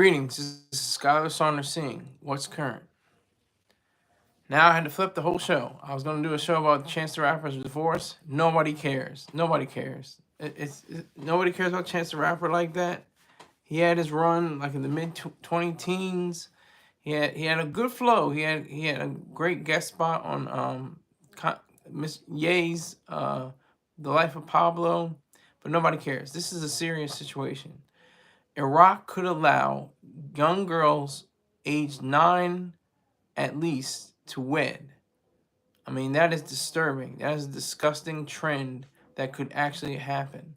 Greetings, this is Skylar Saunders Singh. What's current? Now I had to flip the whole show. I was going to do a show about Chance the Rapper's divorce. Nobody cares. Nobody cares. Nobody cares about Chance the Rapper like that. He had his run like in the mid 20 teens. He had a good flow. He had a great guest spot on Miss Ye's The Life of Pablo, but nobody cares. This is a serious situation. Iraq could allow young girls aged 9 at least to wed. I mean, that is disturbing. That is a disgusting trend that could actually happen.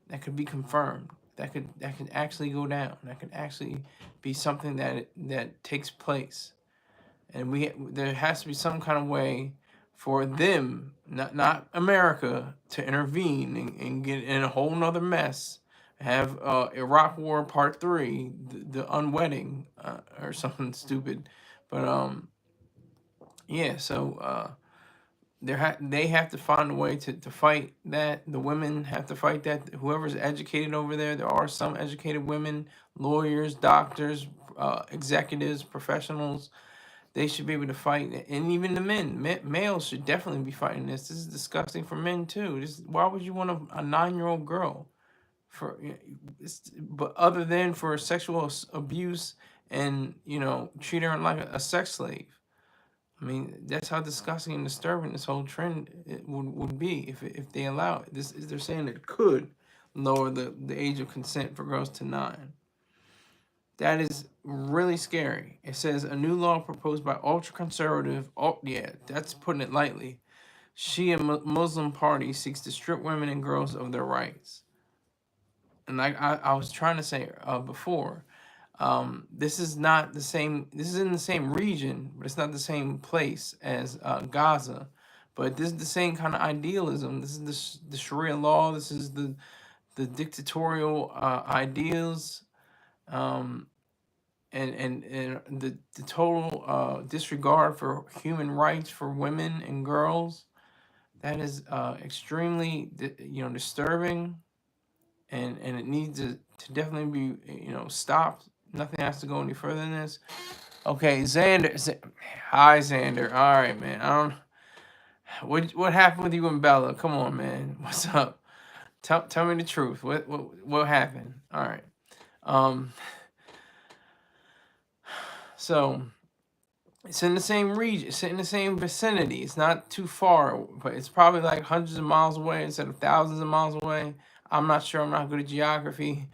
That could be confirmed. That could actually go down. That could actually be something that takes place. And there has to be some kind of way for them, not America, to intervene and get in a whole nother mess. Have Iraq War Part 3, the unwedding, or something stupid. But yeah, so they have to find a way to fight that. The women have to fight that. Whoever's educated over there are some educated women, lawyers, doctors, executives, professionals. They should be able to fight, and even the males should definitely be fighting this. This is disgusting for men too. Why would you want a 9-year-old girl? But other than for sexual abuse and treat her like a sex slave. I mean, that's how disgusting and disturbing this whole trend would be if they allow it. They're saying it could lower the age of consent for girls to 9. That is really scary. It says a new law proposed by ultra-conservative, yeah, that's putting it lightly, Shia Muslim party seeks to strip women and girls of their rights. And like I was trying to say before, this is not the same. This is in the same region, but it's not the same place as Gaza. But this is the same kind of idealism. This is the Sharia law. This is the dictatorial ideals, and the total disregard for human rights for women and girls. That is extremely disturbing. And it needs to definitely be stopped. Nothing has to go any further than this. Okay, Xander. Hi, Xander. All right, man. What happened with you and Bella? Come on, man. What's up? Tell me the truth. What happened? All right. So it's in the same region. It's in the same vicinity. It's not too far, but it's probably like hundreds of miles away instead of thousands of miles away. I'm not sure. I'm not good at geography,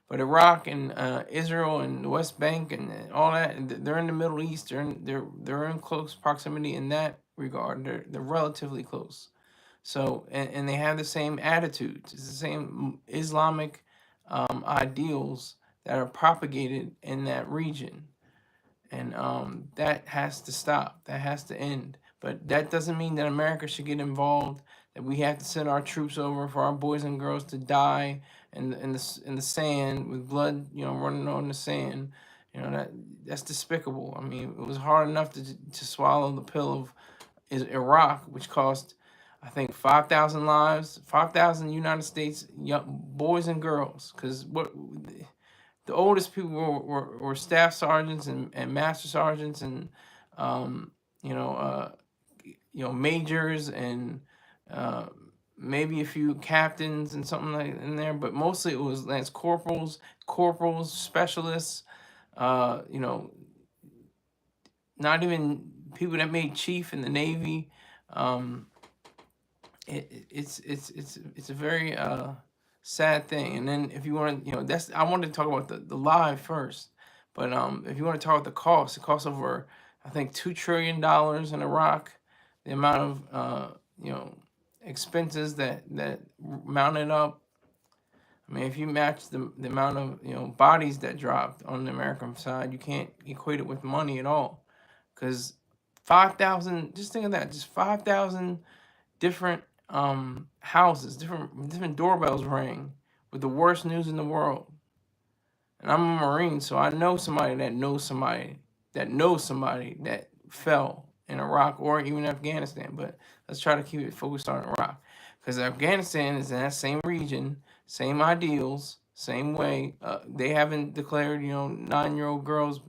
but Iraq and Israel and the West Bank and all that, they're in the Middle East. They're in close proximity in that regard. They're relatively close. So and they have the same attitudes. It's the same Islamic ideals that are propagated in that region, and that has to stop. That has to end. But that doesn't mean that America should get involved, that we have to send our troops over for our boys and girls to die in the sand with blood, running on the sand. That's despicable. I mean, it was hard enough to swallow the pill of Iraq, which cost, I think, 5,000 lives, 5,000 United States young boys and girls. Because the oldest people were staff sergeants and master sergeants and majors and maybe a few captains and something like in there, but mostly it was lance corporals, specialists, not even people that made chief in the Navy. It's a very sad thing. And then if you want to, I wanted to talk about the live first, but if you want to talk about the cost, it costs over, I think, $2 trillion in Iraq. The amount of expenses that mounted up. I mean, if you match the amount of bodies that dropped on the American side, you can't equate it with money at all. Because 5,000, just think of that, just 5,000 different houses, different doorbells rang with the worst news in the world. And I'm a Marine, so I know somebody that knows somebody that fell in Iraq or even Afghanistan, but let's try to keep it focused on Iraq, because Afghanistan is in that same region, same ideals, Same way, they haven't declared, 9-year-old girls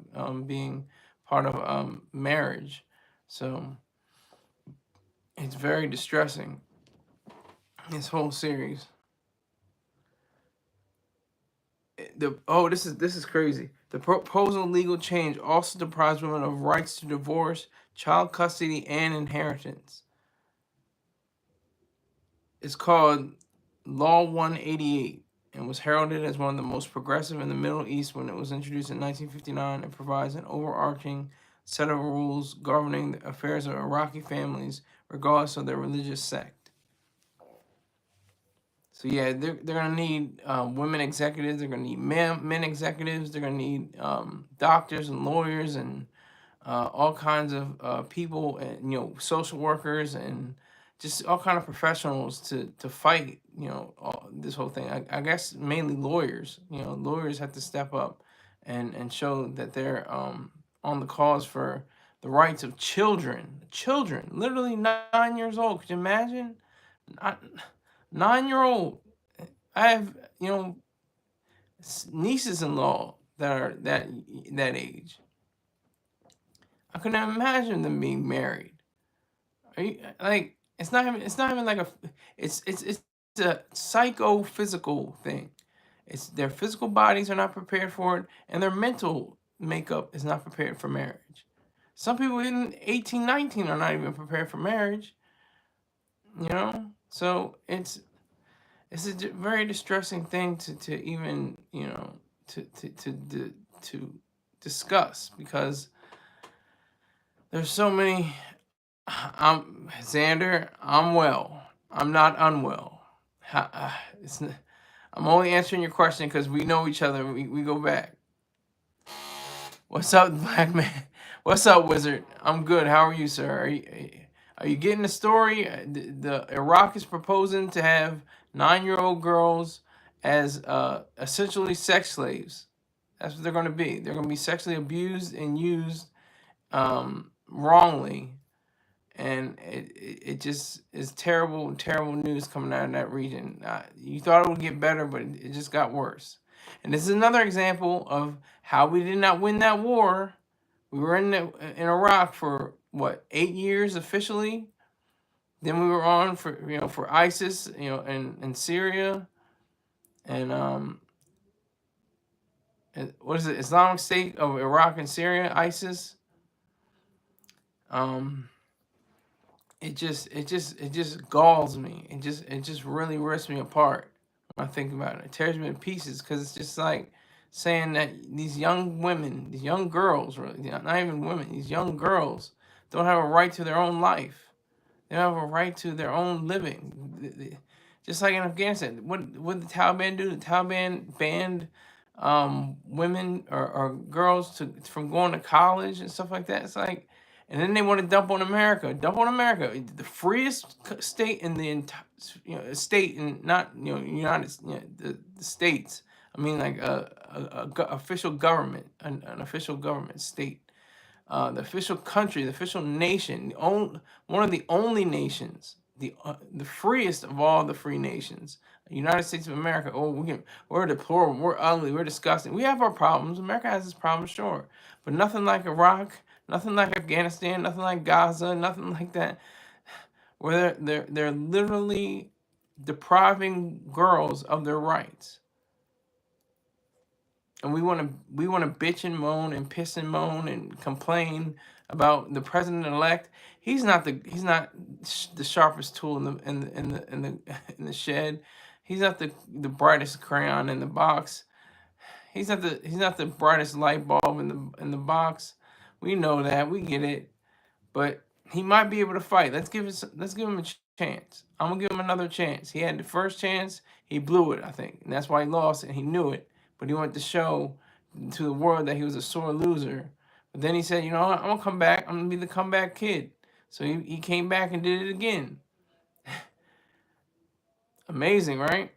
being part of marriage. So it's very distressing. This whole series. This is crazy. The proposal legal change also deprives women of rights to divorce, child custody, and inheritance. It's called Law 188 and was heralded as one of the most progressive in the Middle East when it was introduced in 1959 and provides an overarching set of rules governing the affairs of Iraqi families regardless of their religious sect. So yeah, they're gonna need women executives. They're gonna need men executives. They're gonna need doctors and lawyers and all kinds of people and social workers and just all kind of professionals to fight this whole thing. I guess mainly lawyers. Lawyers have to step up and show that they're on the cause for the rights of children, literally 9 years old. Could you imagine? 9-year-old. I have nieces-in-law that are that age. I couldn't imagine them being married. Are you like? It's not even. It's not even like a. It's a psychophysical thing. It's their physical bodies are not prepared for it, and their mental makeup is not prepared for marriage. Some people in 18, 19 are not even prepared for marriage. So it's a very distressing thing to even to discuss, because there's so many. I'm Xander. I'm well. I'm not unwell. I'm only answering your question because we know each other. We go back. What's up, black man? What's up, wizard? I'm good. How are you, sir? Are you getting the story? The Iraq is proposing to have 9-year-old girls as essentially sex slaves. That's what they're going to be. They're going to be sexually abused and used wrongly. And it just is terrible news coming out of that region. You thought it would get better, but it just got worse. And this is another example of how we did not win that war. We were in Iraq for what, 8 years officially. Then we were on for ISIS, and Syria, and what is it? Islamic State of Iraq and Syria, ISIS. It just galls me. It just really rips me apart when I think about it. It tears me to pieces, because it's just like saying that these young women, these young girls, really, not even women, these young girls don't have a right to their own life. They don't have a right to their own living. Just like in Afghanistan, what the Taliban do? The Taliban banned women or girls from going to college and stuff like that. It's like, and then they want to dump on America. The freest state in the entire state, and not United the states. I mean, like official government, an official government state. The official country, the official nation, one of the only nations, the freest of all the free nations, United States of America. Oh, we're deplorable, we're ugly, we're disgusting. We have our problems. America has its problems, sure, but nothing like Iraq, nothing like Afghanistan, nothing like Gaza, nothing like that, where they're literally depriving girls of their rights. And we want to bitch and moan and piss and moan and complain about the president-elect. He's not the sharpest tool in the shed. He's not the brightest crayon in the box. He's not the brightest light bulb in the box. We know that. We get it. But he might be able to fight. Let's give him a chance. I'm gonna give him another chance. He had the first chance. He blew it, I think, and that's why he lost, and he knew it. But he wanted to show to the world that he was a sore loser. But then he said, you know what, I'm going to come back. I'm going to be the comeback kid. So he came back and did it again. Amazing, right?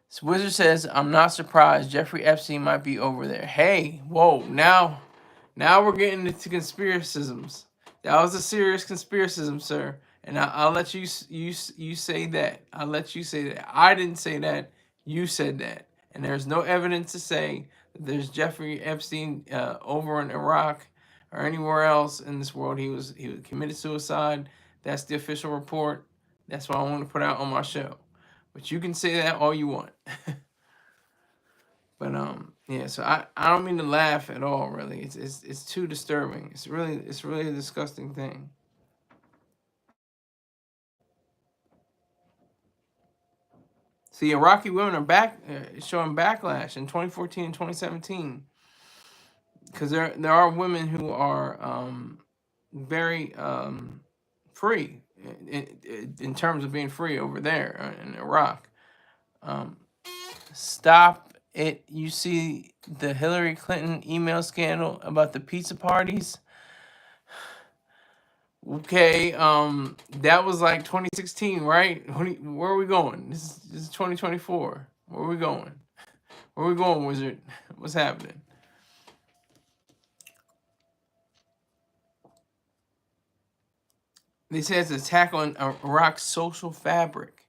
So Wizard says, I'm not surprised. Jeffrey Epstein might be over there. Hey, whoa, now we're getting into conspiracisms. That was a serious conspiracism, sir. And I'll let you say that. I'll let you say that. I didn't say that. You said that. And there's no evidence to say that there's Jeffrey Epstein over in Iraq or anywhere else in this world. He was committed suicide. That's the official report. That's what I want to put out on my show. But you can say that all you want. But yeah, so I don't mean to laugh at all, really. It's too disturbing. It's really a disgusting thing. See, Iraqi women are back showing backlash in 2014 and 2017 because there are women who are very free in terms of being free over there in Iraq. Um, Stop it! You see the Hillary Clinton email scandal about the pizza parties. Okay, that was like 2016, right? Where are we going? This is 2024. Where are we going? Where are we going, Wizard? What's happening? They say it's an attack on Iraq's social fabric.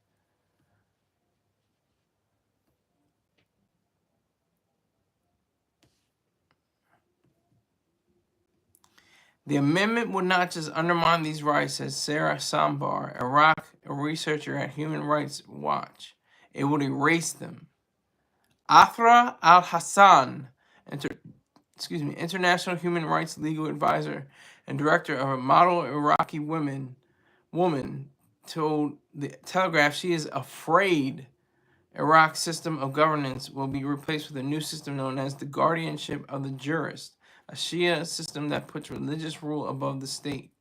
The amendment would not just undermine these rights, says Sarah Sambar, a researcher at Human Rights Watch. It would erase them. Athra Al-Hassan, international human rights legal advisor and director of a model Iraqi woman, told the Telegraph she is afraid Iraq's system of governance will be replaced with a new system known as the guardianship of the jurist, a Shia system that puts religious rule above the state.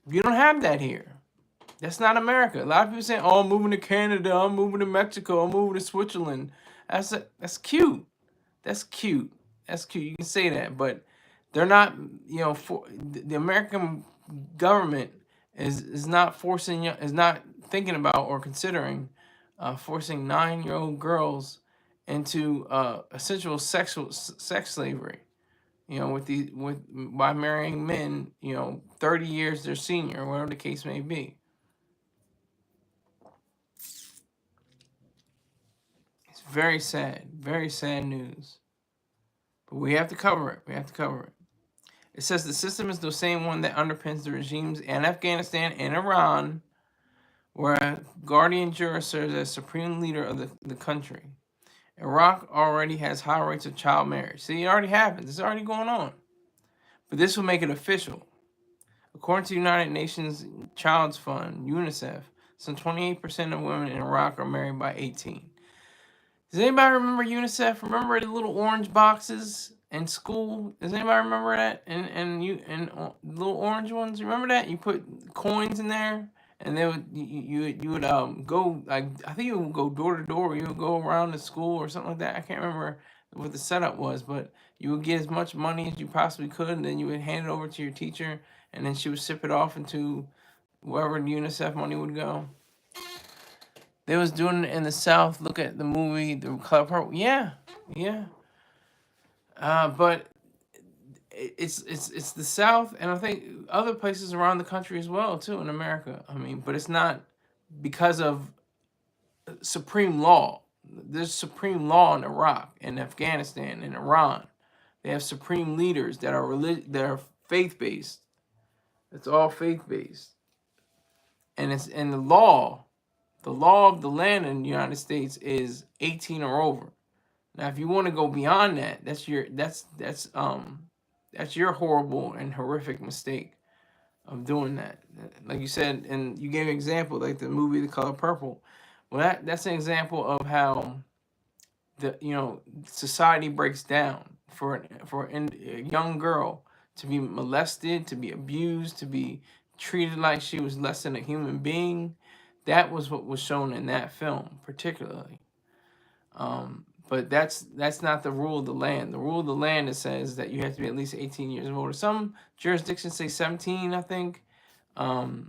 You don't have that here. That's not America. A lot of people say, "Oh, I'm moving to Canada. I'm moving to Mexico. I'm moving to Switzerland." That's cute. That's cute. That's cute. You can say that, but they're not. For the American government is not forcing, is not thinking about or considering forcing 9-year-old girls into essential sex slavery. By marrying men, 30 years their senior, whatever the case may be. It's very sad news. But we have to cover it. We have to cover it. It says the system is the same one that underpins the regimes in Afghanistan and Iran, where a guardian jurist serves as supreme leader of the country. Iraq already has high rates of child marriage. See, it already happens. It's already going on. But this will make it official. According to the United Nations Child's Fund, UNICEF, some 28% of women in Iraq are married by 18. Does anybody remember UNICEF? Remember the little orange boxes in school? Does anybody remember that? And little orange ones. Remember that? You put coins in there, and they would you would go, like, I think you would go door to door. You would go around the school or something like that. I can't remember what the setup was, but you would get as much money as you possibly could, and then you would hand it over to your teacher, and then she would sip it off into wherever the UNICEF money would go. They was doing it in the South. Look at the movie, The Color Purple. Yeah. But it's the South, and I think other places around the country as well, too, in America. I mean, but it's not because of supreme law. There's supreme law in Iraq and Afghanistan and Iran. They have supreme leaders that are faith-based. It's all faith-based. And it's in the law. The law of the land in the United States is 18 or over. Now, if you want to go beyond that, that's your horrible and horrific mistake of doing that. Like you said, and you gave an example, like the movie The Color Purple. Well, that's an example of how society breaks down for a young girl to be molested, to be abused, to be treated like she was less than a human being. That was what was shown in that film, particularly. But that's not the rule of the land. The rule of the land, it says that you have to be at least 18 years old. Some jurisdictions say 17, I think. But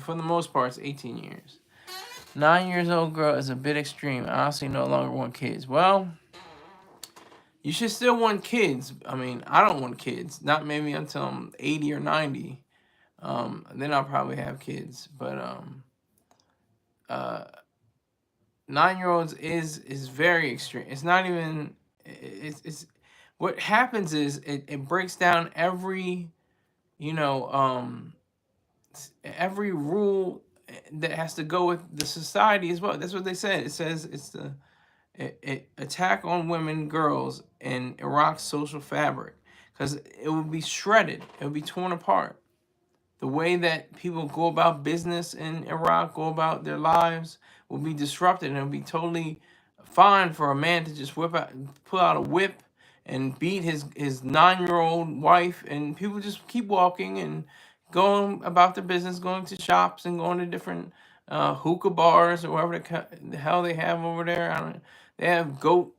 for the most part, it's 18 years. 9 years old girl is a bit extreme. I honestly no longer want kids. Well, you should still want kids. I mean, I don't want kids. Not maybe until I'm 80 or 90. Then I'll probably have kids. But 9-year-olds is very extreme. It's not even. It's what happens is it breaks down every, you know, every rule that has to go with the society as well. That's what they said. It says it's the attack on women, girls in Iraq's social fabric, because it will be shredded. It will be torn apart. The way that people go about business in Iraq, go about their lives, will be disrupted, and it'll be totally fine for a man to just pull out a whip and beat his 9-year-old wife, and people just keep walking and going about their business, going to shops and going to different hookah bars or whatever the hell they have over there. I don't. They have goat,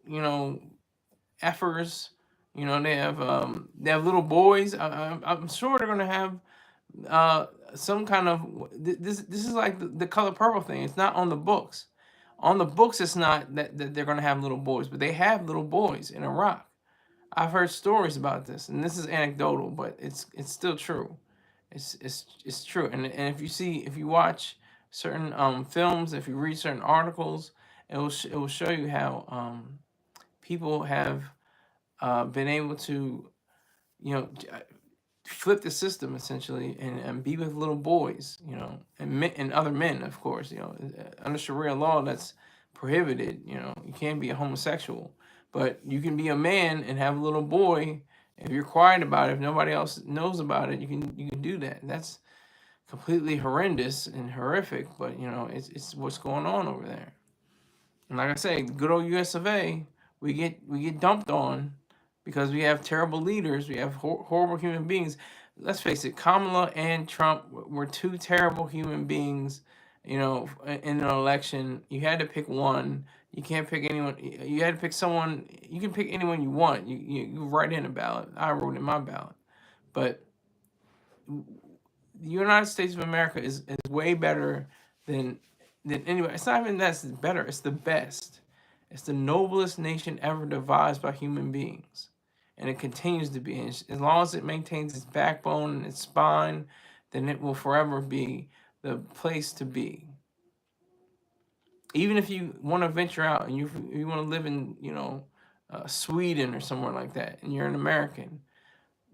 effers. They have little boys. I'm sure they're gonna have some kind of this is like the color purple thing. It's not on the books. On the books, it's not that they're gonna have little boys, but they have little boys in Iraq. I've heard stories about this, and this is anecdotal, but it's still true. It's true. And if you watch certain films, if you read certain articles, it will show you how people have been able to, you know, flip the system essentially, and be with little boys, and other men, of course. Under Sharia law, that's prohibited. You can't be a homosexual, but you can be a man and have a little boy. If you're quiet about it, if nobody else knows about it, you can do that. That's completely horrendous and horrific, but it's what's going on over there. And like I say, good old US of A, we get dumped on because we have terrible leaders. We have horrible human beings. Let's face it, Kamala and Trump were two terrible human beings. In an election, you had to pick one. You can't pick anyone. You had to pick someone. You can pick anyone you want. You write in a ballot. I wrote in my ballot, but the United States of America is way better than anyway. It's not even that's better. It's the best. It's the noblest nation ever devised by human beings, and it continues to be. And as long as it maintains its backbone and its spine, then it will forever be the place to be. Even if you want to venture out and you want to live in Sweden or somewhere like that, and you're an American,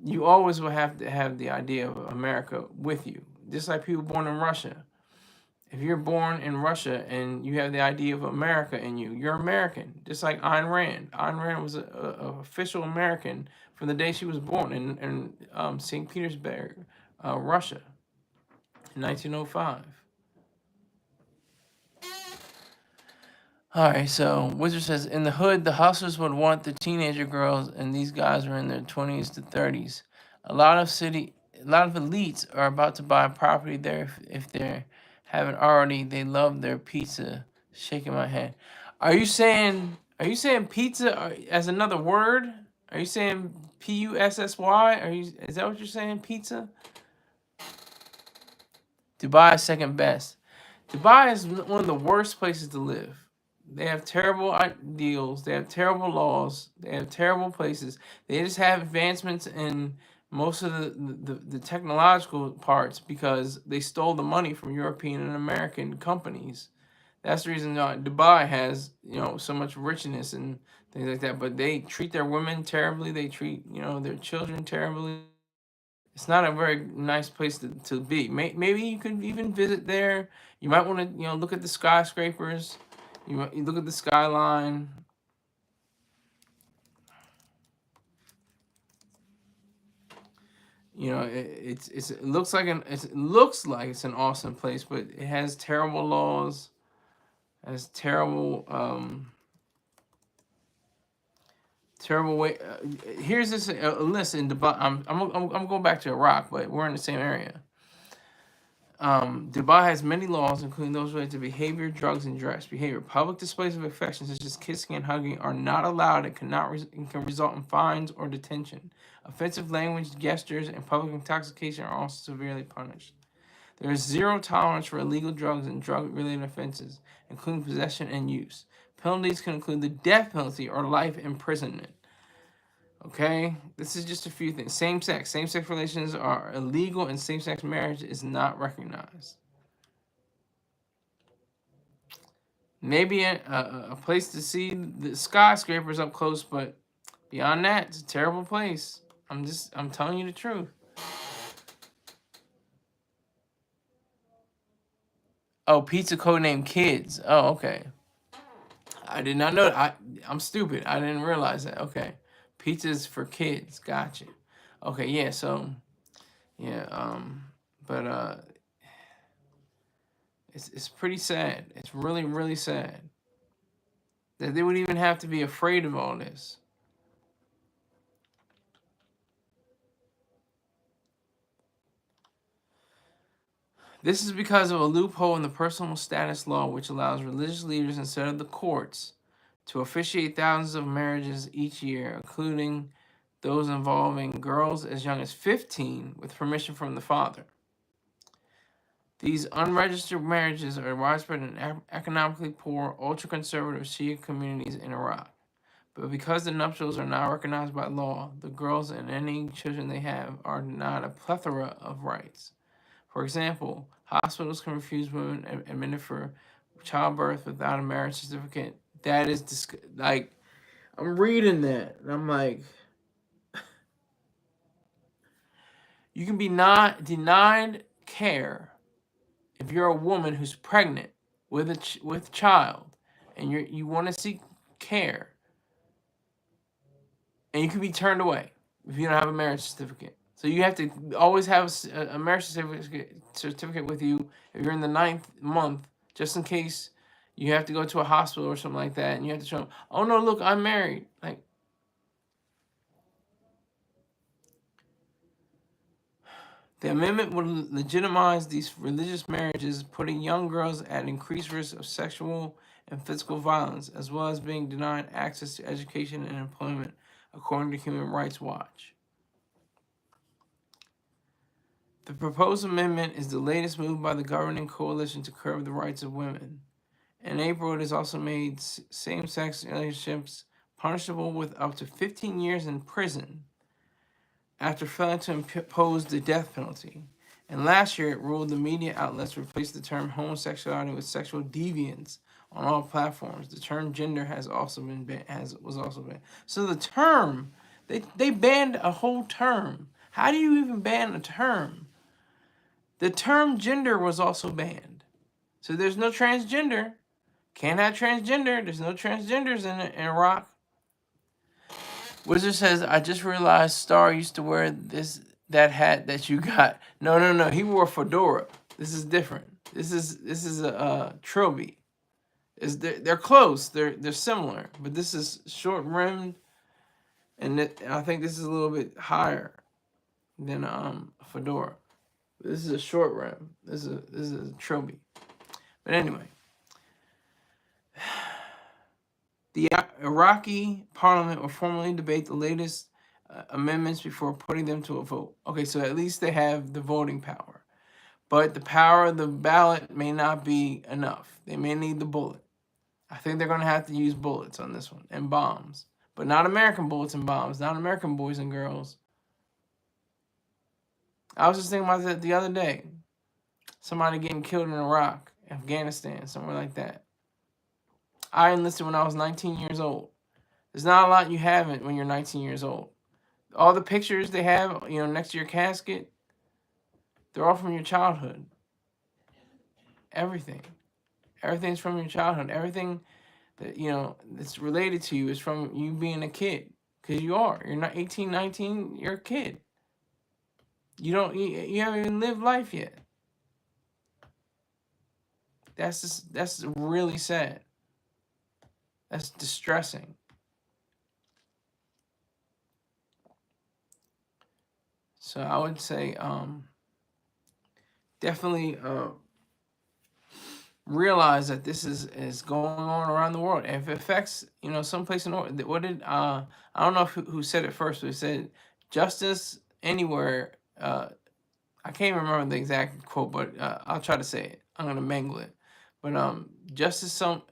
you always will have to have the idea of America with you. Just like people born in Russia. If you're born in Russia and you have the idea of America in you, you're American. Just like Ayn Rand. Ayn Rand was a official American from the day she was born in St. Petersburg, Russia, in 1905. All right, so Wizard says, in the hood, the hustlers would want the teenager girls, and these guys were in their 20s to 30s. A lot of elites are about to buy property there if they haven't already. They love their pizza. Shaking my head. Are you saying pizza as another word? Are you saying PUSSY? Is that what you're saying? Pizza? Dubai is second best. Dubai is one of the worst places to live. They have terrible ideals. They have terrible laws. They have terrible places. They just have advancements in most of the technological parts because they stole the money from European and American companies. That's the reason Dubai has so much richness and things like that. But they treat their women terribly. They treat their children terribly. It's not a very nice place to be. Maybe you could even visit there. You might want to look at the skyscrapers. You look at the skyline. It looks like it's an awesome place, but it has terrible laws. It has terrible way. Here's this list in Dubai. I'm going back to Iraq, but we're in the same area. Dubai has many laws, including those related to behavior, drugs, and dress. Behavior: public displays of affection, such as kissing and hugging, are not allowed and can result in fines or detention. Offensive language, gestures, and public intoxication are also severely punished. There is zero tolerance for illegal drugs and drug-related offenses, including possession and use. Penalties can include the death penalty or life imprisonment. Okay, this is just a few things. Same-sex relations are illegal, and same-sex marriage is not recognized. Maybe a place to see the skyscrapers up close, but beyond that, it's a terrible place. I'm telling you the truth. Oh, pizza code name Kids. Oh, okay. I did not know that. I'm stupid. I didn't realize that. Okay. Pizza's for kids. Gotcha. Okay, yeah, so yeah, but it's pretty sad. It's really, really sad that they would even have to be afraid of all this. This is because of a loophole in the personal status law, which allows religious leaders instead of the courts to officiate thousands of marriages each year, including those involving girls as young as 15 with permission from the father. These unregistered marriages are widespread in economically poor, ultra-conservative Shia communities in Iraq. But because the nuptials are not recognized by law, the girls and any children they have are denied a plethora of rights. For example, hospitals can refuse women admitted for childbirth without a marriage certificate. That is like, I'm reading that and I'm like, you can be not denied care if you're a woman who's pregnant with with child, and you want to seek care, and you can be turned away if you don't have a marriage certificate. So you have to always have a marriage certificate with you if you're in the 9th month, just in case you have to go to a hospital or something like that, and you have to show them, oh no, look, I'm married. Like, the amendment would legitimize these religious marriages, putting young girls at increased risk of sexual and physical violence, as well as being denied access to education and employment, according to Human Rights Watch. The proposed amendment is the latest move by the governing coalition to curb the rights of women. In April, it has also made same-sex relationships punishable with up to 15 years in prison after failing to impose the death penalty. And last year, it ruled the media outlets replaced the term homosexuality with sexual deviance on all platforms. The term gender has also been was also banned. So the term, they banned a whole term. How do you even ban a term? The term gender was also banned. So there's no transgender. Can't have transgender. There's no transgenders in Iraq. Wizard says, I just realized Star used to wear that hat that you got. No. He wore a fedora. This is different. This is a trilby. They're close. They're similar, but this is short rimmed, and I think this is a little bit higher than a fedora. This is a short rim. This is a trilby. But anyway, the Iraqi parliament will formally debate the latest amendments before putting them to a vote. Okay, so at least they have the voting power. But the power of the ballot may not be enough. They may need the bullet. I think they're going to have to use bullets on this one and bombs. But not American bullets and bombs, not American boys and girls. I was just thinking about that the other day. Somebody getting killed in Iraq, Afghanistan, somewhere like that. I enlisted when I was 19 years old. There's not a lot you have when you're 19 years old. All the pictures they have, next to your casket, they're all from your childhood. Everything. Everything's from your childhood. Everything that, that's related to you is from you being a kid. Because you are. You're not 18, 19, you're a kid. You haven't even lived life yet. That's really sad. That's distressing. So I would say definitely realize that this is going on around the world. And if it affects, someplace in what did I don't know who said it first, but it said justice anywhere. I can't remember the exact quote, but I'll try to say it. I'm gonna mangle it. But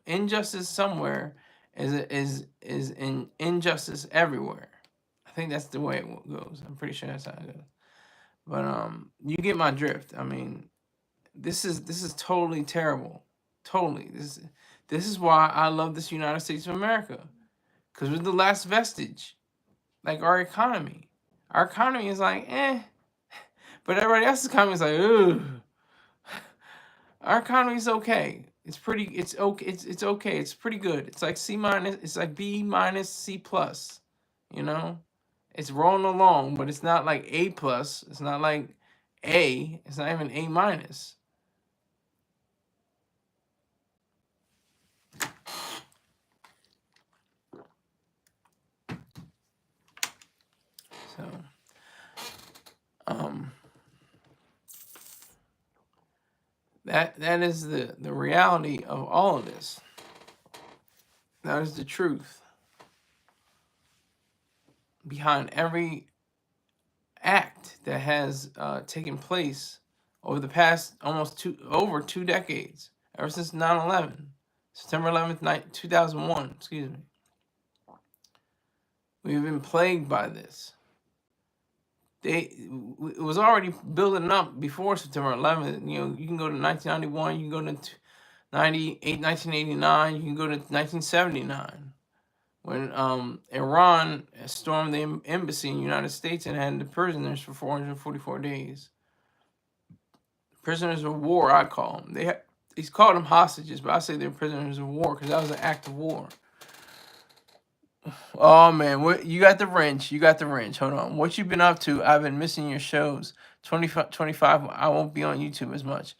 injustice somewhere is in injustice everywhere. I think that's the way it goes. I'm pretty sure that's how it goes. But you get my drift. I mean, this is totally terrible. Totally. This is why I love this United States of America. Because we're the last vestige. Like our economy. Our economy is like, eh. But everybody else's economy is like, ugh. Our economy is okay. It's pretty. It's okay. It's okay. It's pretty good. It's like C minus. It's like B minus C plus. You know, it's rolling along, but it's not like A plus. It's not like A. It's not even A minus. So, that is the reality of all of this. That is the truth behind every act that has taken place over the past over 2 decades, ever since 9/11, September 11th, 2001. Excuse me. We've been plagued by this. It was already building up before September 11th. You know, you can go to 1991, you can go to 1989, you can go to 1979. When Iran stormed the embassy in the United States and had the prisoners for 444 days. Prisoners of war, I call them. He's called them hostages, but I say they're prisoners of war because that was an act of war. Oh man, you got the wrench. You got the wrench. Hold on. What you been up to? I've been missing your shows. 25. I won't be on YouTube as much.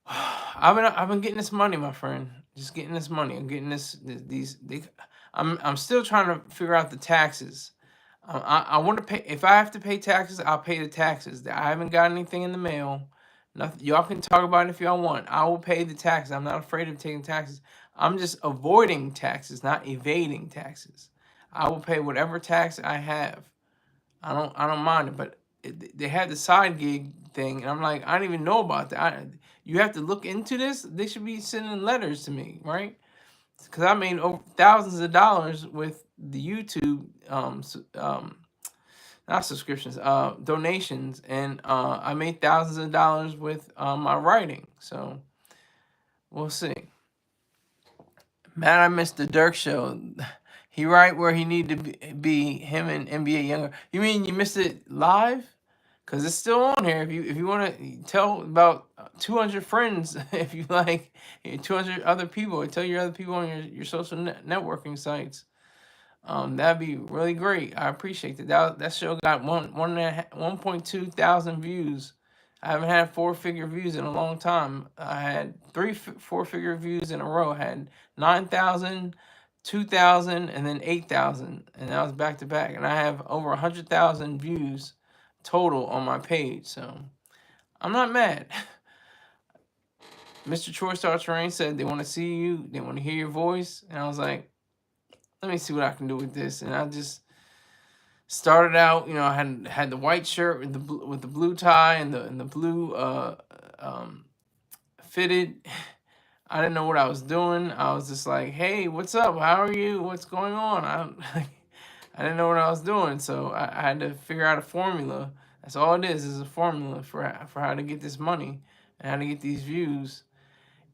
I've been getting this money, my friend. Just getting this money. I'm getting I'm still trying to figure out the taxes. I want to pay. If I have to pay taxes, I'll pay the taxes. I haven't got anything in the mail. Nothing. Y'all can talk about it if y'all want. I will pay the taxes. I'm not afraid of taking taxes. I'm just avoiding taxes, not evading taxes. I will pay whatever tax I have. I don't mind it. But they had the side gig thing, and I'm like, I don't even know about that. You have to look into this. They should be sending letters to me, right? Because I made over thousands of dollars with the YouTube not subscriptions, donations, and I made thousands of dollars with my writing. So we'll see. Man, I missed the Dirk show. He right where he need to be. Him and NBA Younger. You mean you missed it live? Cause it's still on here. If you want to tell about 200 friends, if you like, 200 other people, tell your other people on your social networking sites. That'd be really great. I appreciate that. That show got 1.2 thousand views. I haven't had 4-figure views in a long time. I had 4-figure views in a row. I had 9,000, 2,000, and then 8,000, and that was back to back. And I have over 100,000 views total on my page. So I'm not mad. Mr. Troy Star Terrain said they want to see you, they want to hear your voice, and I was like, let me see what I can do with this. And I just started out, you know, I had the white shirt with the blue tie and the blue fitted. I didn't know what I was doing. I was just like, hey, what's up? How are you? What's going on? I didn't know what I was doing, so I had to figure out a formula. That's all it is a formula for how to get this money and how to get these views.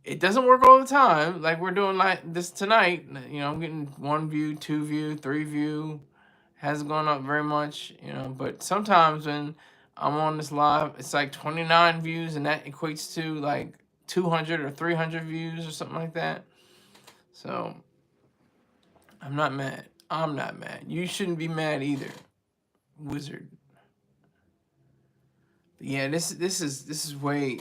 It doesn't work all the time. Like we're doing like this tonight. You know, I'm getting 1 view, 2 view, 3 view. Hasn't gone up very much, you know. But sometimes when I'm on this live, it's like 29 views, and that equates to like 200 or 300 views or something like that. So I'm not mad. I'm not mad. You shouldn't be mad either, Wizard. Yeah, this is way.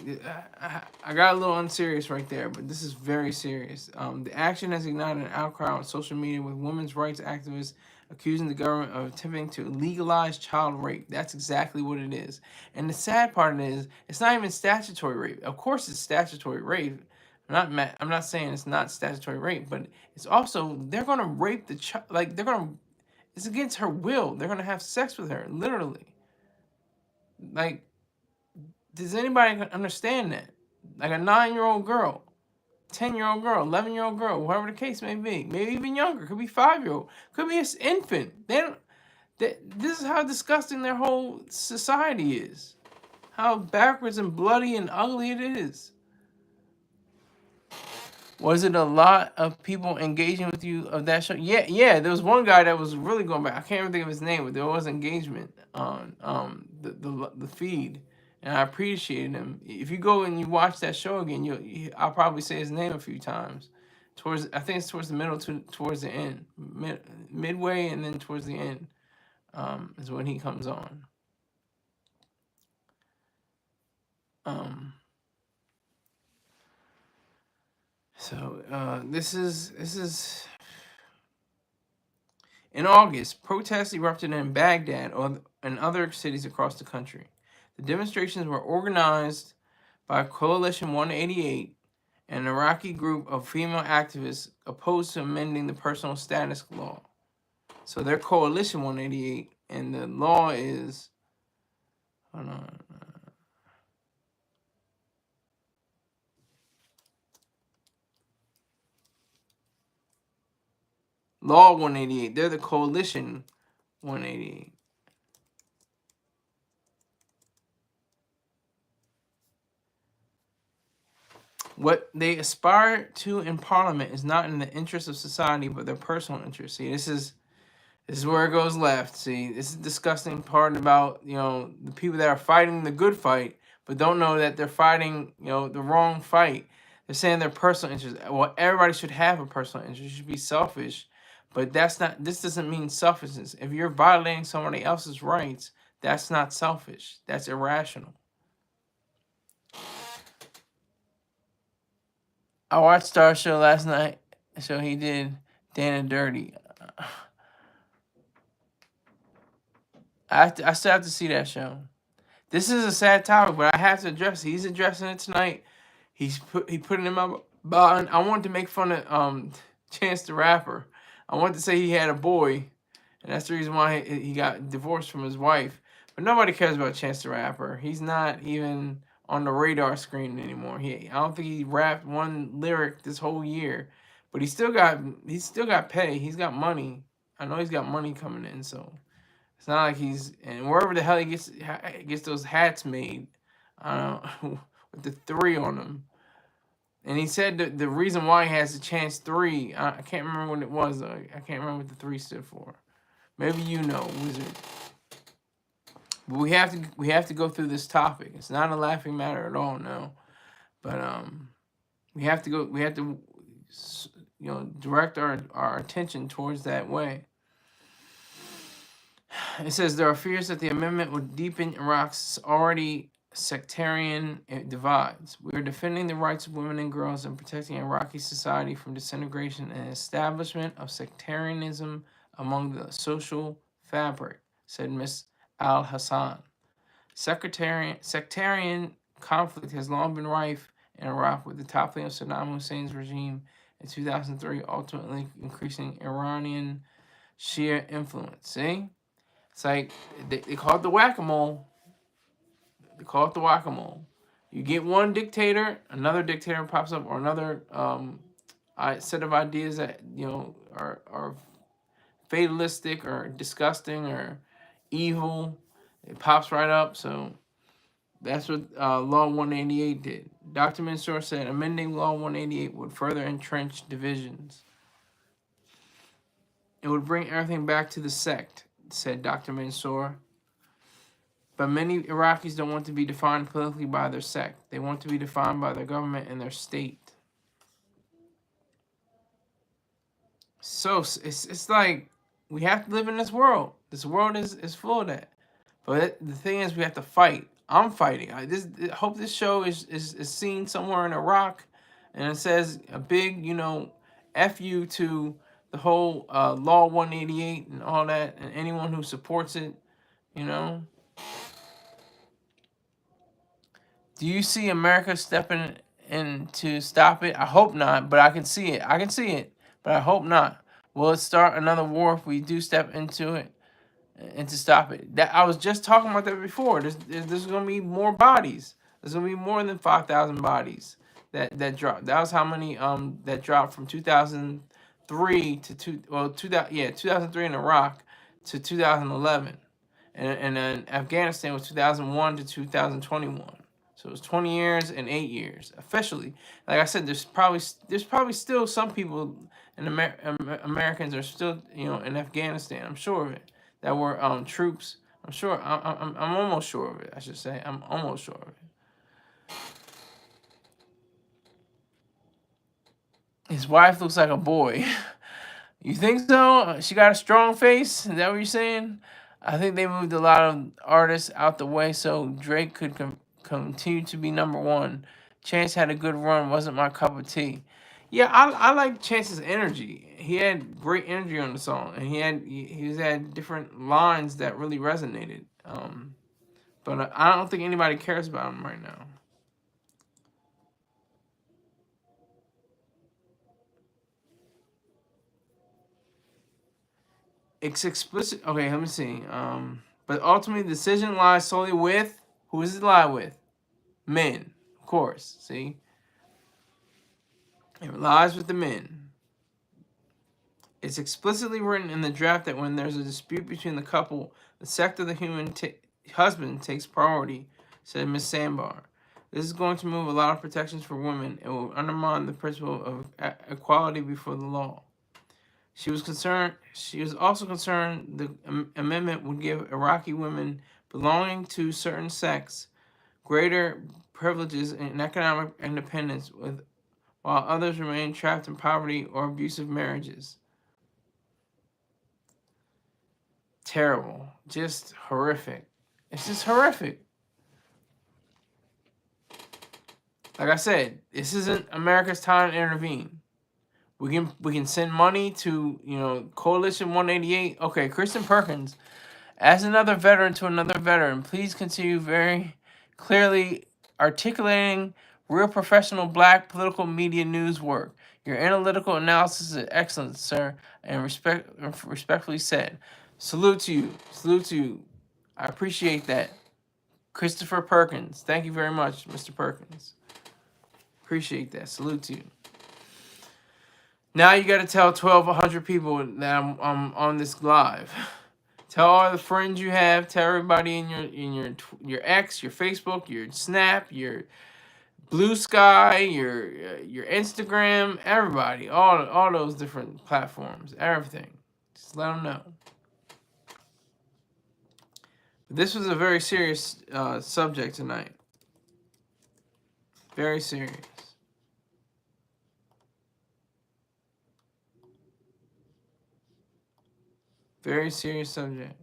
I got a little unserious right there, but this is very serious. The action has ignited an outcry on social media with women's rights activists accusing the government of attempting to legalize child rape. That's exactly what it is. And the sad part is, it's not even statutory rape. Of course, it's statutory rape. I'm not saying it's not statutory rape, but it's also they're gonna rape the child. Like it's against her will. They're gonna have sex with her, literally. Like. Does anybody understand that? Like a 9-year-old girl, 10-year-old girl, 11-year-old girl, whatever the case may be, maybe even younger, could be 5-year-old, could be an infant. This is how disgusting their whole society is. How backwards and bloody and ugly it is. Was it a lot of people engaging with you of that show? Yeah. There was one guy that was really going back. I can't even think of his name, but there was engagement on the feed, and I appreciated him. If you go and you watch that show again, I'll probably say his name a few times. I think it's towards the middle to towards the end, midway, and then towards the end, is when he comes on. So this is in August. Protests erupted in Baghdad and other cities across the country. The demonstrations were organized by Coalition 188, an Iraqi group of female activists opposed to amending the personal status law. So they're Coalition 188, and the law is, hold on. Law 188. They're the Coalition 188. What they aspire to in Parliament is not in the interest of society, but their personal interest. See, this is where it goes left. See, this is the disgusting part about, the people that are fighting the good fight, but don't know that they're fighting, the wrong fight. They're saying their personal interest. Well, everybody should have a personal interest. You should be selfish, but this doesn't mean selfishness. If you're violating somebody else's rights, that's not selfish. That's irrational. I watched Star Show last night. So he did Dana Dirty. I still have to see that show. This is a sad topic, but I have to address it. He's addressing it tonight. He put it in my bond. I wanted to make fun of Chance the Rapper. I wanted to say he had a boy, and that's the reason why he got divorced from his wife. But nobody cares about Chance the Rapper. He's not even on the radar screen anymore. I don't think he rapped one lyric this whole year, but he's still got pay. He's got money. I know he's got money coming in, so it's not like and wherever the hell he gets those hats made, I don't know, with the 3 on them. And he said that the reason why he has the Chance 3, I can't remember what it was. I can't remember what the 3 stood for. Maybe you know, Wizard. But we have to go through this topic. It's not a laughing matter at all, no. But we have to direct our attention towards that way. It says there are fears that the amendment would deepen Iraq's already sectarian divides. We are defending the rights of women and girls and protecting Iraqi society from disintegration and establishment of sectarianism among the social fabric, said Ms. Al-Hassan. Sectarian conflict has long been rife in Iraq, with the toppling of Saddam Hussein's regime in 2003 ultimately increasing Iranian Shia influence. See? It's like they call it the whack-a-mole. They call it the whack-a-mole. You get one dictator, another dictator pops up, or another set of ideas that are fatalistic or disgusting or evil. It pops right up. So that's what Law 188 did. Dr. Mansour said amending Law 188 would further entrench divisions. It would bring everything back to the sect, said Dr. Mansour. But many Iraqis don't want to be defined politically by their sect. They want to be defined by their government and their state. So it's like we have to live in this world. This world is full of that. But the thing is, we have to fight. I'm fighting. I hope this show is seen somewhere in Iraq, and it says a big, F you to the whole Law 188 and all that, and anyone who supports it, Do you see America stepping in to stop it? I hope not, but I can see it. I can see it, but I hope not. Will it start another war if we do step into it and to stop it? That I was just talking about that before. There's going to be more bodies. There's going to be more than 5,000 bodies that dropped. That was how many that dropped from 2003 to 2003 in Iraq to 2011, and then Afghanistan was 2001 to 2021. So So it was 20 years and 8 years officially. Like I said, there's probably still some people in Americans are still in Afghanistan. I'm sure of it. That were troops. I'm sure. I'm almost sure of it. I should say. I'm almost sure of it. His wife looks like a boy. You think so? She got a strong face? Is that what you're saying? I think they moved a lot of artists out the way so Drake could continue to be number one. Chance had a good run, wasn't my cup of tea. Yeah, I like Chance's energy. He had great energy on the song, and he had different lines that really resonated. But I don't think anybody cares about him right now. It's explicit. Okay, let me see. But ultimately, the decision lies solely with who does it lie with? Men, of course. See, it lies with the men. It's explicitly written in the draft that when there's a dispute between the couple, the sect of the human husband takes priority," said Ms. Sandbar. "This is going to move a lot of protections for women. It will undermine the principle of equality before the law." She was also concerned the amendment would give Iraqi women belonging to certain sects greater privileges and economic independence, while others remain trapped in poverty or abusive marriages. Terrible. Just horrific. It's just horrific. Like I said, this isn't America's time to intervene. We can send money to Coalition 188. Okay, Kristen Perkins, as another veteran to another veteran, please continue very clearly articulating real professional black political media news work. Your analytical analysis is excellent, sir, and respectfully said. Salute to you. Salute to you. I appreciate that. Christopher Perkins. Thank you very much, Mr. Perkins. Appreciate that. Salute to you. Now you got to tell 1,200 people that I'm on this live. Tell all the friends you have. Tell everybody in your X, your Facebook, your Snap, your Blue Sky, your Instagram. Everybody, all those different platforms. Everything. Just let them know. This was a very serious subject tonight. Very serious. Very serious subject.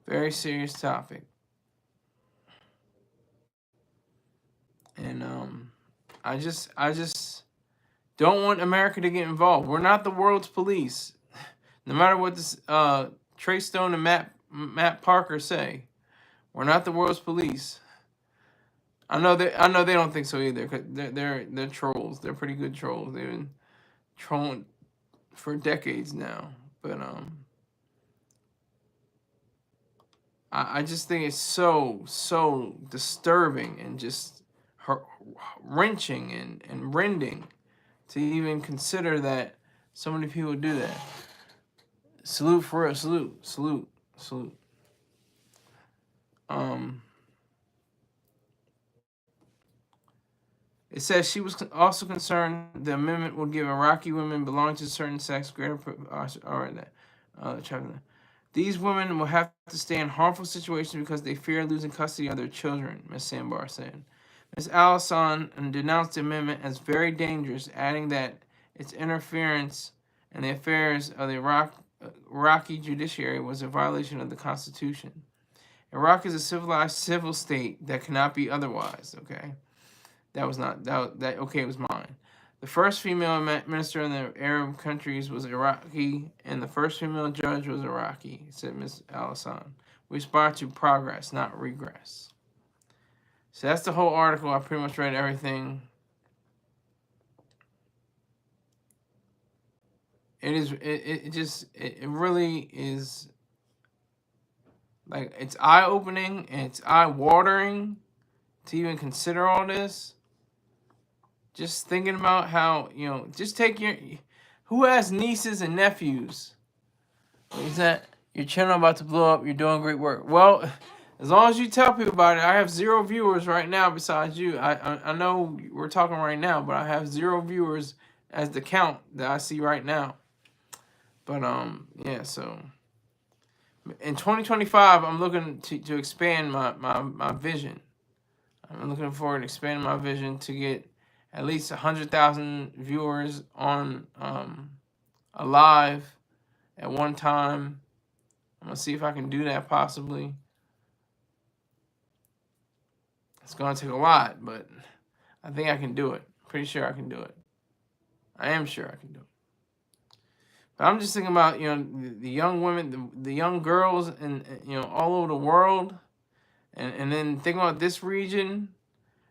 Very serious topic. And I just don't want America to get involved. We're not the world's police. No matter what this Trey Stone and Matt Parker say, we're not the world's police. I know they don't think so either, because they're trolls. They're pretty good trolls. They've been trolling for decades now. But I just think it's so disturbing and just wrenching and rending to even consider that so many people do that. Salute for real. Salute. It says she was also concerned the amendment would give Iraqi women belonging to certain sects greater. These women will have to stay in harmful situations because they fear losing custody of their children, Ms. Sandbar said. Ms. Allison denounced the amendment as very dangerous, adding that its interference in the affairs of the Iraqi judiciary was a violation of the Constitution. Iraq is a civilized civil state that cannot be otherwise, okay? That was mine. The first female minister in the Arab countries was Iraqi, and the first female judge was Iraqi, said Ms. Allison. We aspire to progress, not regress. So that's the whole article. I pretty much read everything. It really is, like, it's eye-opening and it's eye-watering to even consider all this. Just thinking about how, just take Who has nieces and nephews? What is that? Your channel about to blow up. You're doing great work. Well, as long as you tell people about it, I have 0 viewers right now besides you. I know we're talking right now, but I have 0 viewers as the count that I see right now. But yeah, so in 2025, I'm looking to expand my vision. I'm looking forward to expanding my vision to get at least 100,000 viewers on a live at one time. I'm gonna see if I can do that possibly. It's gonna take a lot, but I think I can do it. Pretty sure I can do it. I am sure I can do it. But I'm just thinking about, you know, the young women, the young girls, and you know, all over the world, and then think about this region,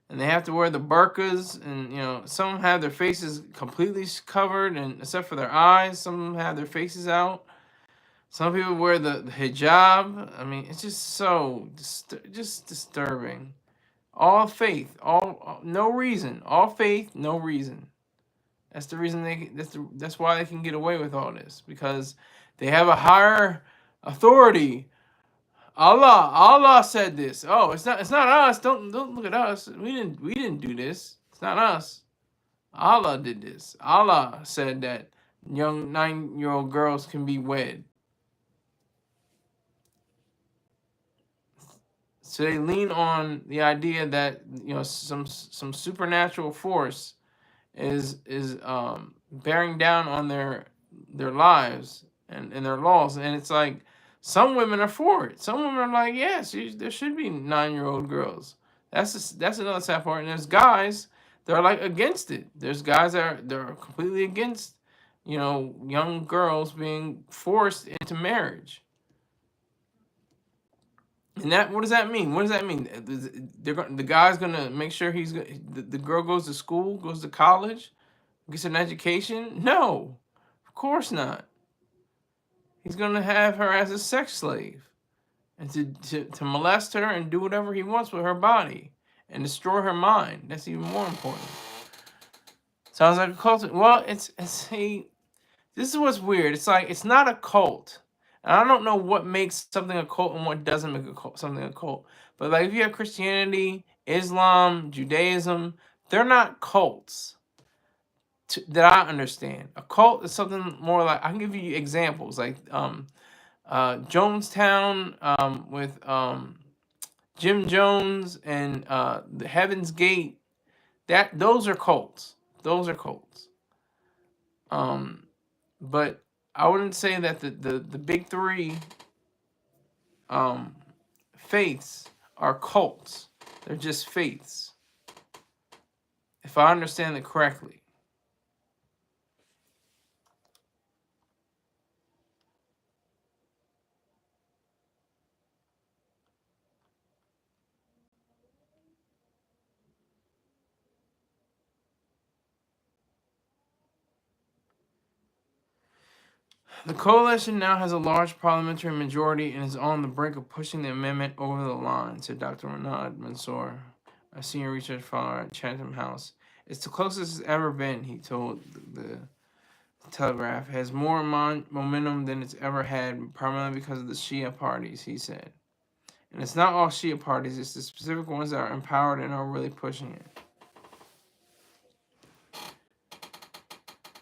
and they have to wear the burqas, and you know, some have their faces completely covered, and except for their eyes, some have their faces out. Some people wear the hijab. I mean, it's just so just disturbing. All faith, no reason. All faith, no reason. That's the reason that's why they can get away with all this, because they have a higher authority. Allah said this. Oh, it's not us. Don't look at us. We didn't do this. It's not us. Allah did this. Allah said that young 9-year-old girls can be wed. So they lean on the idea that, you know, some supernatural force is bearing down on their lives and their laws, and it's like some women are for it. Some women are like, yes, there should be 9-year-old girls. That's another sad part. And there's guys that are like against it. There's guys that are completely against, you know, young girls being forced into marriage. And what does that mean? What does that mean? The guy's gonna make sure the girl goes to school, goes to college, gets an education? No, of course not. He's gonna have her as a sex slave, and to molest her and do whatever he wants with her body and destroy her mind. That's even more important. Sounds like a cult. Well, this is what's weird. It's like it's not a cult. And I don't know what makes something a cult and what doesn't make something a cult. But like if you have Christianity, Islam, Judaism, they're not cults that I understand. A cult is something more like, I can give you examples like Jonestown with Jim Jones and the Heaven's Gate. Those are cults. Those are cults. But I wouldn't say that the big three faiths are cults. They're just faiths, if I understand it correctly. The coalition now has a large parliamentary majority and is on the brink of pushing the amendment over the line, said Dr. Renad Mansour, a senior research fellow at Chatham House. It's the closest it's ever been, he told the Telegraph. It has more momentum than it's ever had, primarily because of the Shia parties, he said. And it's not all Shia parties, it's the specific ones that are empowered and are really pushing it.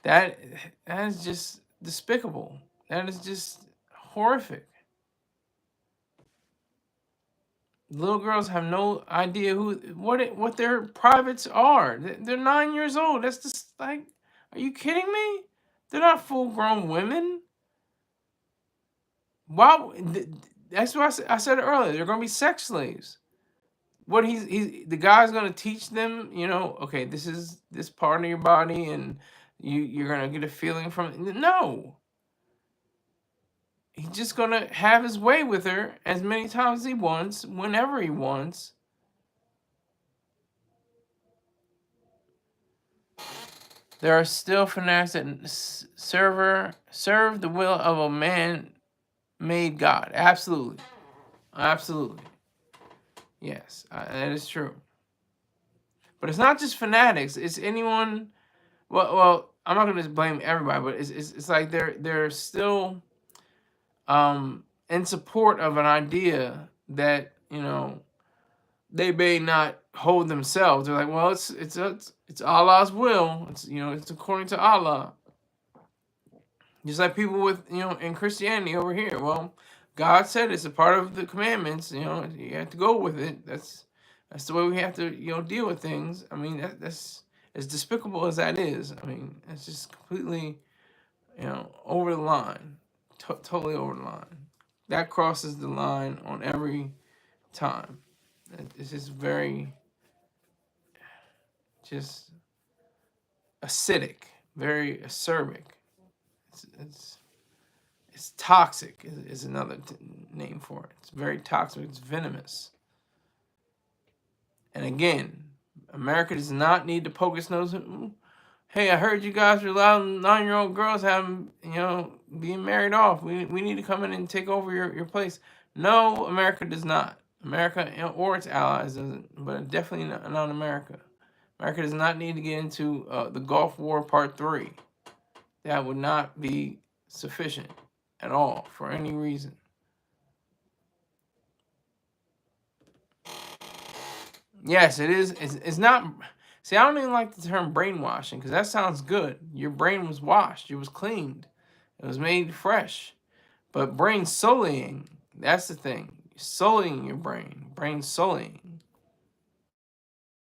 That is just despicable. That is just horrific. Little girls have no idea what their privates are. They're 9 years old. That's just like, are you kidding me? They're not full-grown women. Wow, that's what I said earlier. They're gonna be sex slaves. What the guy's gonna teach them, you know, okay, this is this part of your body, and you're gonna get a feeling from it. No. He's just gonna have his way with her as many times as he wants, whenever he wants. There are still fanatics that serve the will of a man-made God. Absolutely. Absolutely. Yes, that is true. But it's not just fanatics. It's anyone. Well, I'm not gonna just blame everybody, but it's like they're still in support of an idea that, you know, they may not hold themselves. They're like, well, it's Allah's will. It's, you know, it's according to Allah. Just like people with, you know, in Christianity over here. Well, God said it's a part of the commandments. You know, you have to go with it. That's the way we have to, you know, deal with things. I mean, that's as despicable as that is. I mean, it's just completely, you know, over the line, totally over the line. That crosses the line on every time. It's just very, just acidic, very acerbic. It's it's toxic is another name for it. It's very toxic. It's venomous. And again, America does not need to poke its nose. Hey, I heard you guys are allowing 9-year-old girls having, you know, being married off. We need to come in and take over your place. No, America does not. America or its allies doesn't, but definitely not America. America does not need to get into the Gulf War Part 3. That would not be sufficient at all for any reason. Yes, it is. It's not. See, I don't even like the term brainwashing because that sounds good. Your brain was washed. It was cleaned. It was made fresh. But brain sullying, that's the thing. Sullying your brain. Brain sullying.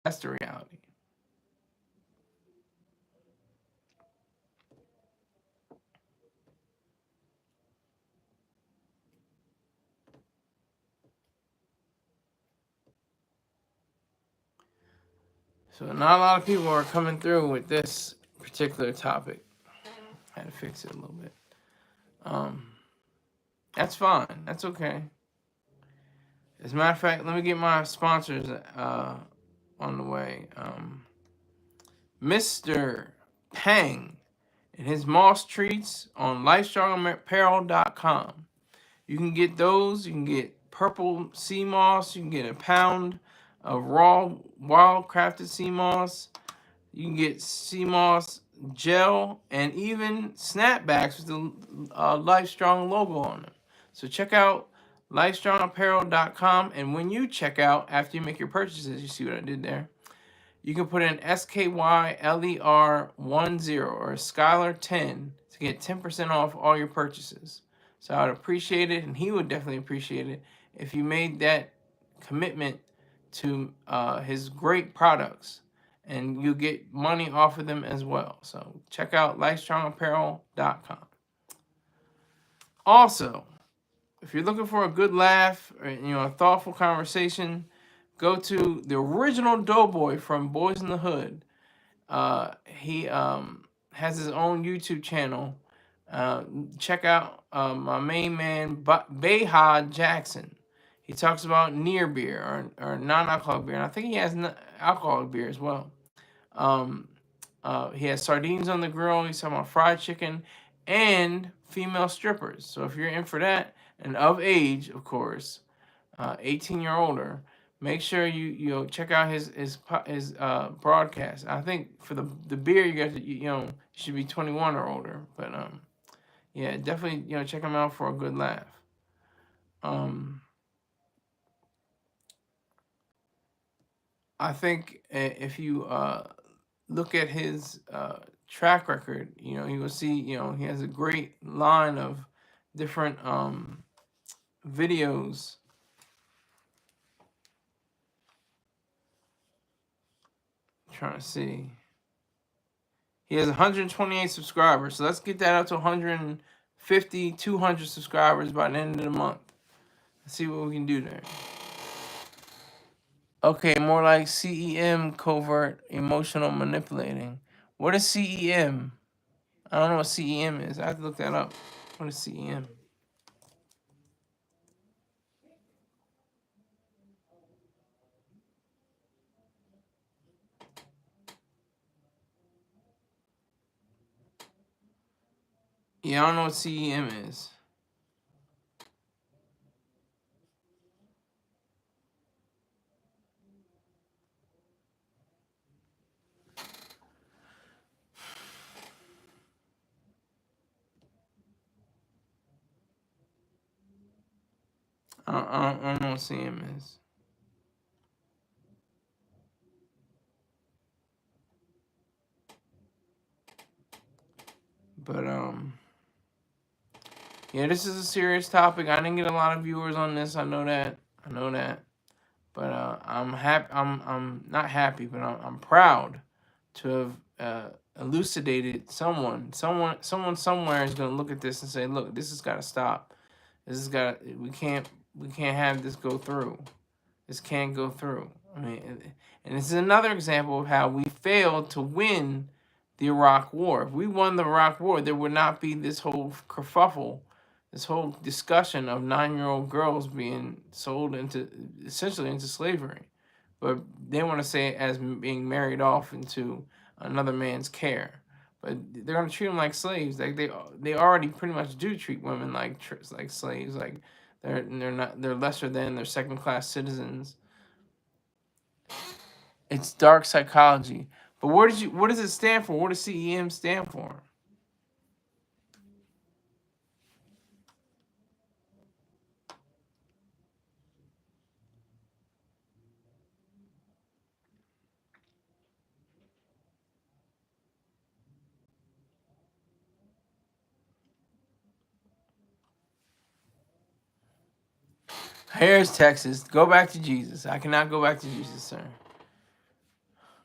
That's the reality. So not a lot of people are coming through with this particular topic. I had to fix it a little bit. That's fine. That's okay. As a matter of fact, let me get my sponsors on the way. Mr. Pang and his moss treats on lifestrongapparel.com. You can get those. You can get purple sea moss. You can get a pound of raw wild crafted sea moss. You can get sea moss gel and even snapbacks with the Lifestrong logo on them. So check out lifestrongapparel.com, and when you check out, after you make your purchases, you see what I did there, you can put in SKYLER10 or Skylar10 to get 10% off all your purchases. So I'd appreciate it, and he would definitely appreciate it if you made that commitment to his great products, and you get money off of them as well. So check out lifestrongapparel.com. Also, if you're looking for a good laugh or, you know, a thoughtful conversation, go to the original Doughboy from Boys in the Hood. He has his own YouTube channel. Check out my main man, Bayhad Jackson. He talks about near beer or non-alcoholic beer. And I think he has alcoholic beer as well. He has sardines on the grill. He's talking about fried chicken and female strippers. So if you're in for that, and of age, of course, 18 or older, make sure you check out his broadcast. I think for the beer you got to, you know, you should be 21 or older. But yeah, definitely, you know, check him out for a good laugh. I think if you look at his track record, you know, you will see, you know, he has a great line of different videos. I'm trying to see. He has 128 subscribers, so let's get that up to 150, 200 subscribers by the end of the month. Let's see what we can do there. Okay, more like CEM, covert emotional manipulating. What is CEM? I don't know what CEM is. I have to look that up. What is CEM? Yeah, I don't know what CEM is. I don't see him as. But yeah, this is a serious topic. I didn't get a lot of viewers on this. I know that. I know that. But I'm happy. I'm not happy, but I'm proud to have elucidated someone. Someone somewhere is gonna look at this and say, "Look, this has got to stop. This has got. We can't have this go through. This can't go through." I mean, and this is another example of how we failed to win the Iraq War. If we won the Iraq War, there would not be this whole kerfuffle, this whole discussion of 9-year-old girls being sold into essentially into slavery. But they want to say it as being married off into another man's care. But they're gonna treat them like slaves. Like they already pretty much do treat women like slaves. Like they're lesser than, they're second class citizens. It's dark psychology. But what does it stand for? What does CEM stand for? Here's Texas. Go back to Jesus. I cannot go back to Jesus, sir.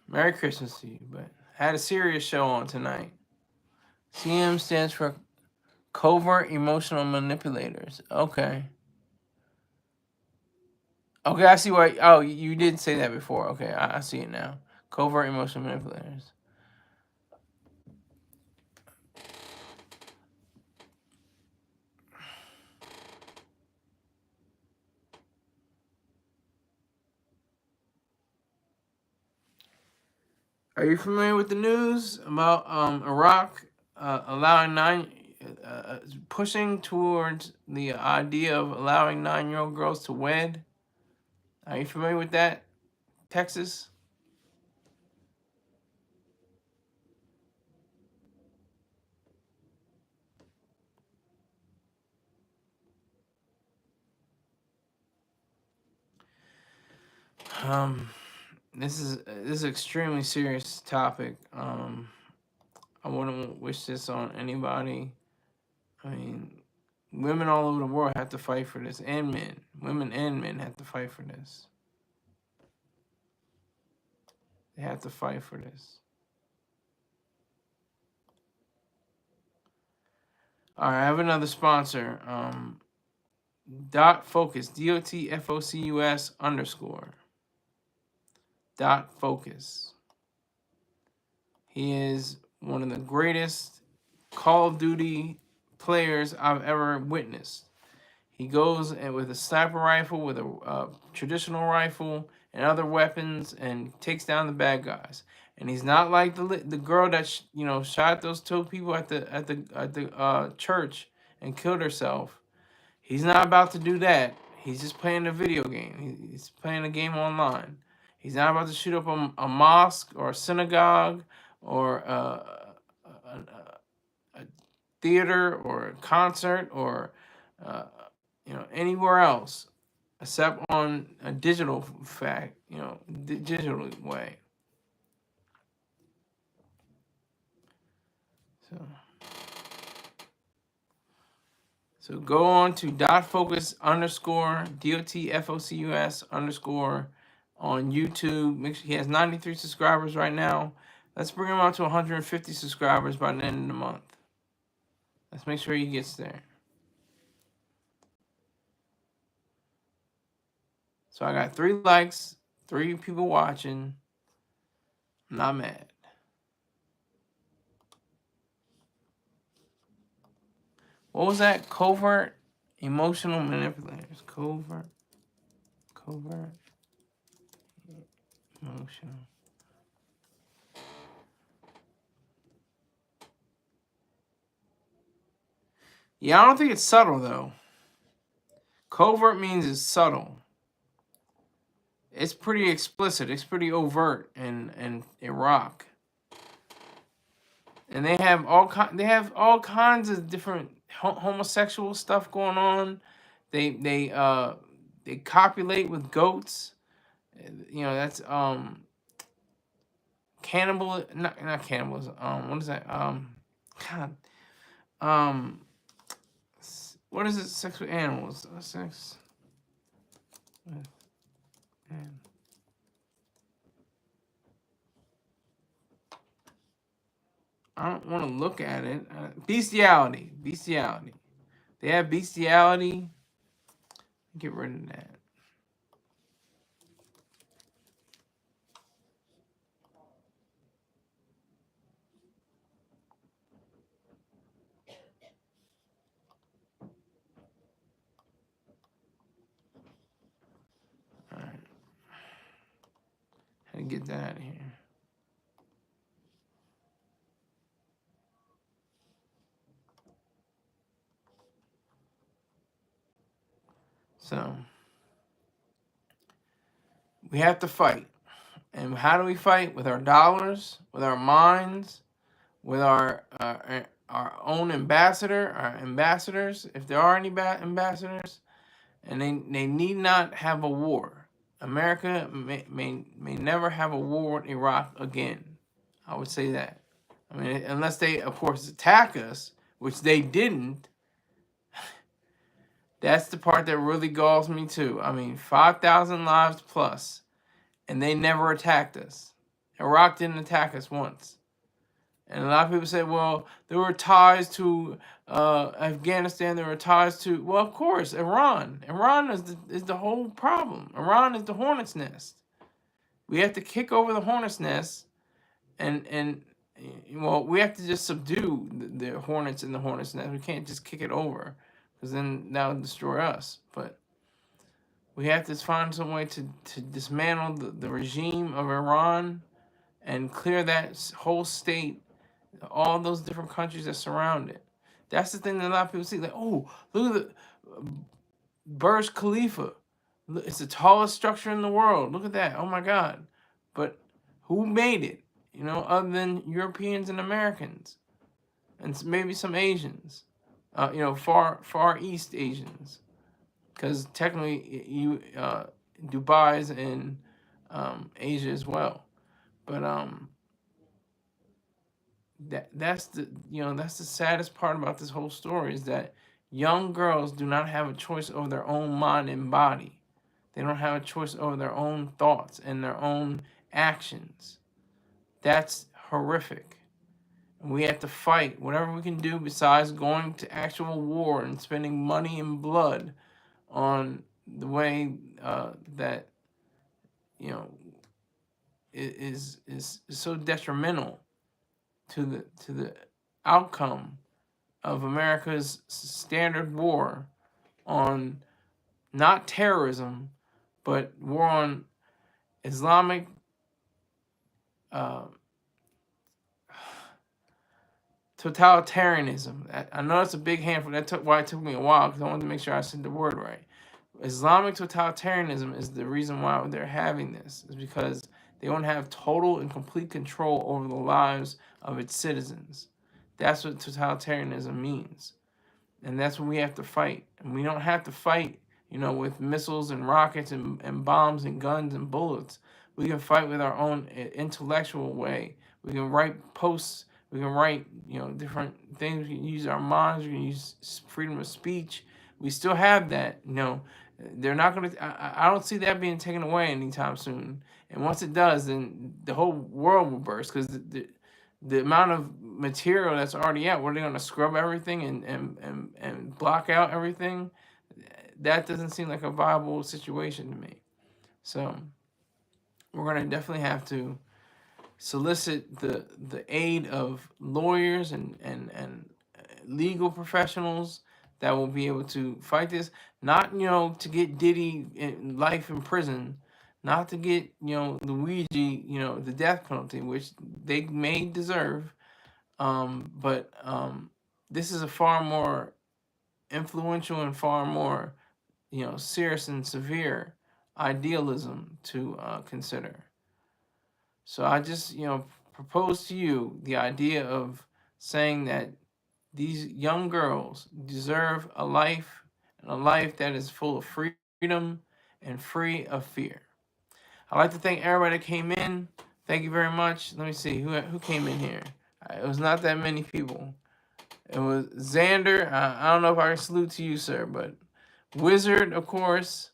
Merry Christmas to you, but I had a serious show on tonight. CM stands for covert emotional manipulators. Okay. Okay, I see why. Oh, you did say that before. Okay, I see it now. Covert emotional manipulators. Are you familiar with the news about Iraq pushing towards the idea of allowing 9-year-old girls to wed? Are you familiar with that, Texas? This is an extremely serious topic. I wouldn't wish this on anybody. I mean, women all over the world have to fight for this, and men. Women and men have to fight for this. They have to fight for this. All right, I have another sponsor. Dot Focus, DOTFOCUS _ Dot Focus. He is one of the greatest Call of Duty players I've ever witnessed. He goes with a sniper rifle, with a traditional rifle, and other weapons, and takes down the bad guys. And he's not like the girl that shot those 2 people at the church and killed herself. He's not about to do that. He's just playing a video game. He's playing a game online. He's not about to shoot up a mosque or a synagogue or a theater or a concert or anywhere else except on a digital digital way. So go on to .focus _ DOTFOCUS _ on YouTube. Make sure he has 93 subscribers right now. Let's bring him up to 150 subscribers by the end of the month. Let's make sure he gets there. So I got 3 likes, 3 people watching. I'm not mad. What was that? Covert emotional manipulators. Covert emotional. Yeah, I don't think it's subtle though. Covert means it's subtle. It's pretty explicit. It's pretty overt in Iraq. And they have all kinds of different homosexual stuff going on. They they copulate with goats. You know, that's cannibal, not cannibalism. What is that? God, um, what is it? Sex with animals. Sex with animals. I don't want to look at it. Bestiality. Bestiality. They have bestiality. Get rid of that. All right. How to get that out of here? So we have to fight. And how do we fight? With our dollars, with our minds, with our own ambassadors, if there are any ambassadors, and they need not have a war. America may never have a war with Iraq again. I would say that. I mean, unless they, of course, attack us, which they didn't. That's the part that really galls me too. I mean, 5,000 lives plus, and they never attacked us. Iraq didn't attack us once. And a lot of people say, well, there were ties to Afghanistan. There were ties to, well, of course, Iran. Iran is the whole problem. Iran is the hornet's nest. We have to kick over the hornet's nest, and well, we have to just subdue the hornets in the hornet's nest. We can't just kick it over, because then that would destroy us. But we have to find some way to dismantle the regime of Iran and clear that whole state, all those different countries that surround it. That's the thing that a lot of people see. Like, oh, look at the Burj Khalifa. It's the tallest structure in the world. Look at that. Oh my God. But who made it? You know, other than Europeans and Americans, and maybe some Asians. You know, far East Asians, because technically Dubai is in Asia as well. But that's the saddest part about this whole story, is that young girls do not have a choice over their own mind and body. They don't have a choice over their own thoughts and their own actions. That's horrific. And we have to fight whatever we can do besides going to actual war and spending money and blood on the way that is so detrimental to the outcome of America's standard war on not terrorism, but war on Islamic totalitarianism. I know that's a big handful. Why it took me a while, because I wanted to make sure I said the word right. Islamic totalitarianism is the reason why they're having this, is because they want to have total and complete control over the lives of its citizens. That's what totalitarianism means. And that's what we have to fight. And we don't have to fight, with missiles and rockets and bombs and guns and bullets. We can fight with our own intellectual way. We can write posts. We can write, different things. We can use our minds. We can use freedom of speech. We still have that, They're not going to, I don't see that being taken away anytime soon. And once it does, then the whole world will burst, because the amount of material that's already out, what are they going to scrub everything and block out everything? That doesn't seem like a viable situation to me. So we're going to definitely have to solicit the aid of lawyers and legal professionals that will be able to fight this. Not, to get Diddy in life in prison, not to get, Luigi, the death penalty, which they may deserve. But this is a far more influential and far more, serious and severe idealism to consider. So I just, propose to you the idea of saying that these young girls deserve a life, and a life that is full of freedom and free of fear. I'd like to thank everybody that came in. Thank you very much. Let me see who came in here. It was not that many people. It was Xander. I don't know if I can salute to you, sir, but Wizard, of course,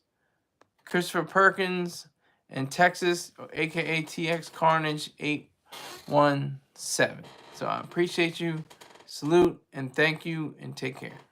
Christopher Perkins, and Texas, aka TX Carnage 817. So I appreciate you. Salute and thank you and take care.